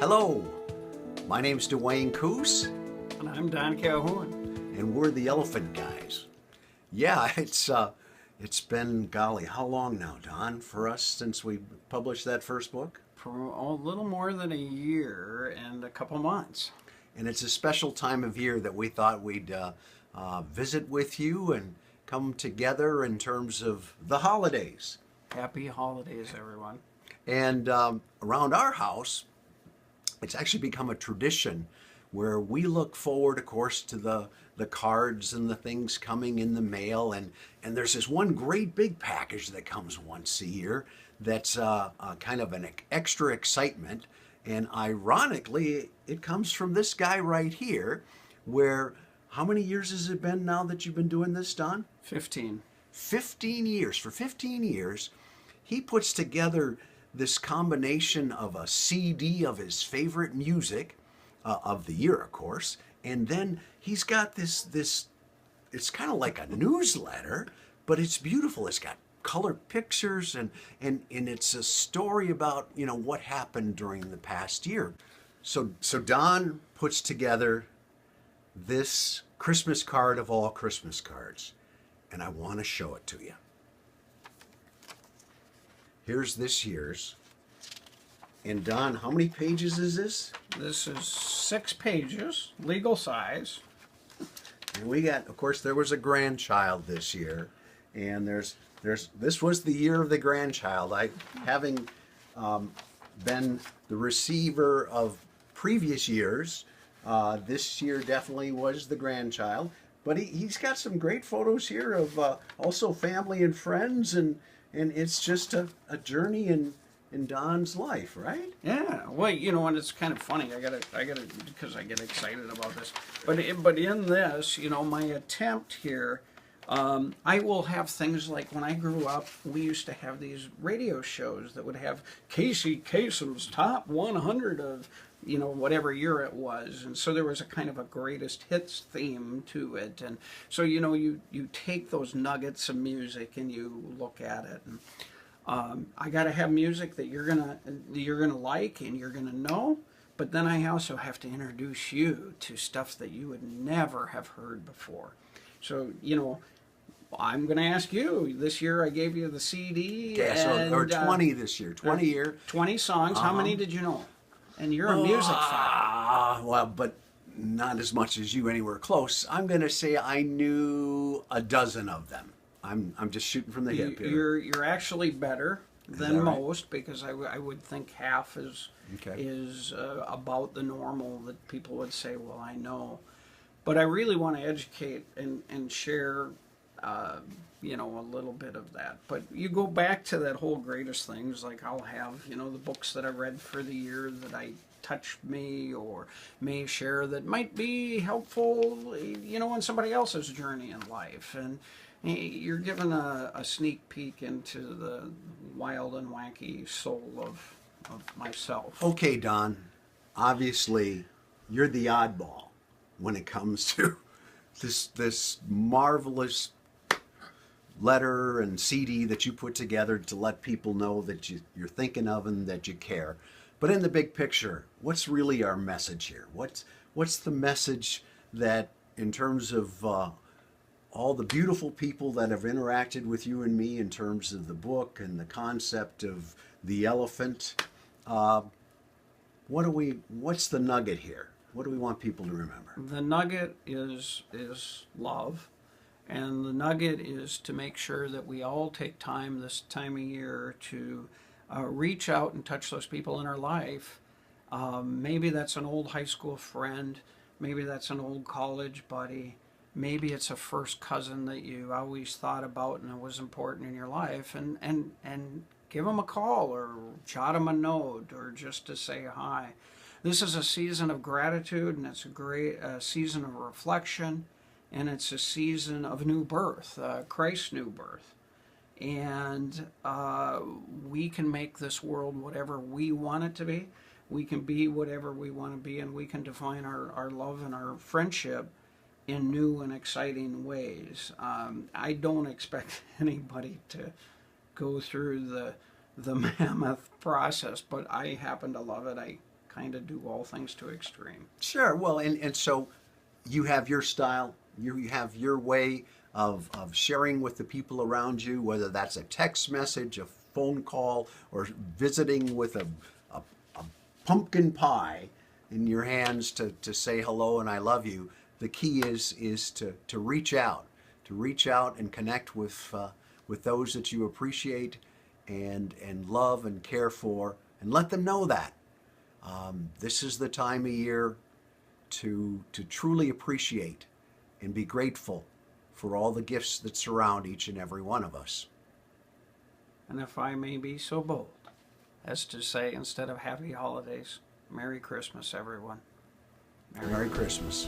Hello, my name's Dwayne Coos, And I'm Don Calhoun. and we're the Elephant Guys. Yeah, it's been, golly, how long now, Don, for us since we published that first book? For a little more than a year and a couple months. And it's a special time of year that we thought we'd visit with you and come together in terms of the holidays. Happy holidays, everyone. And around our house, it's actually become a tradition where we look forward, of course, to the cards and the things coming in the mail. And there's this one great big package that comes once a year that's kind of an extra excitement. And ironically, it comes from this guy right here, where how many years has it been now that you've been doing this, Don? 15. 15 years. For 15 years, he puts together this combination of a CD of his favorite music of the year, of course, and then he's got this it's kind of like a newsletter, but it's beautiful. It's got colored pictures and it's a story about, what happened during the past year. So Don puts together this Christmas card of all Christmas cards, and I want to show it to you. Here's this year's. And Don, how many pages is this? This is 6 pages, legal size. And we got, of course, there was a grandchild this year, and this was the year of the grandchild. Having been the receiver of previous years, this year definitely was the grandchild. But he's got some great photos here of also family and friends, and it's just a journey in Don's life, right? Yeah, well, and it's kind of funny. I gotta, because I get excited about this. But in this, my attempt here, I will have things like when I grew up, we used to have these radio shows that would have Casey Kasem's top 100 of, whatever year it was. And so there was a kind of a greatest hits theme to it. And so, you take those nuggets of music and you look at it. And I got to have music that you're gonna like and you're gonna know. But then I also have to introduce you to stuff that you would never have heard before. So, I'm going to ask you. This year I gave you the CD. Yeah, or 20 this year. 20 year. 20 songs. How many did you know? And you're a music fan. Well, but not as much as you, anywhere close. I'm going to say I knew a dozen of them. I'm just shooting from the hip here. You're actually better than most, because I would think half is about the normal that people would say, well, I know. But I really want to educate and share a little bit of that. But you go back to that whole greatest things, like I'll have, the books that I read for the year that touched me or may share that might be helpful, in somebody else's journey in life. And you're given a sneak peek into the wild and wacky soul of myself. Okay, Don, obviously you're the oddball when it comes to this marvelous letter and CD that you put together to let people know that you're thinking of and that you care. But in the big picture, what's really our message here? What's the message that, in terms of all the beautiful people that have interacted with you and me in terms of the book and the concept of the elephant, what's the nugget here? What do we want people to remember? The nugget is love. And the nugget is to make sure that we all take time this time of year to reach out and touch those people in our life. Maybe that's an old high school friend. Maybe that's an old college buddy. Maybe it's a first cousin that you always thought about and it was important in your life. And give them a call or jot them a note or just to say hi. This is a season of gratitude, and it's a great season of reflection. And it's a season of new birth, Christ's new birth. And we can make this world whatever we want it to be. We can be whatever we want to be, and we can define our love and our friendship in new and exciting ways. I don't expect anybody to go through the mammoth process, but I happen to love it. I kind of do all things to extreme. Sure. Well, and so you have your style, you have your way of sharing with the people around you, whether that's a text message, a phone call, or visiting with a pumpkin pie in your hands to say hello and I love you. The key is to reach out and connect with those that you appreciate and love and care for, and let them know that this is the time of year to truly appreciate and be grateful for all the gifts that surround each and every one of us. And if I may be so bold as to say, instead of happy holidays, Merry Christmas, everyone. Merry Christmas.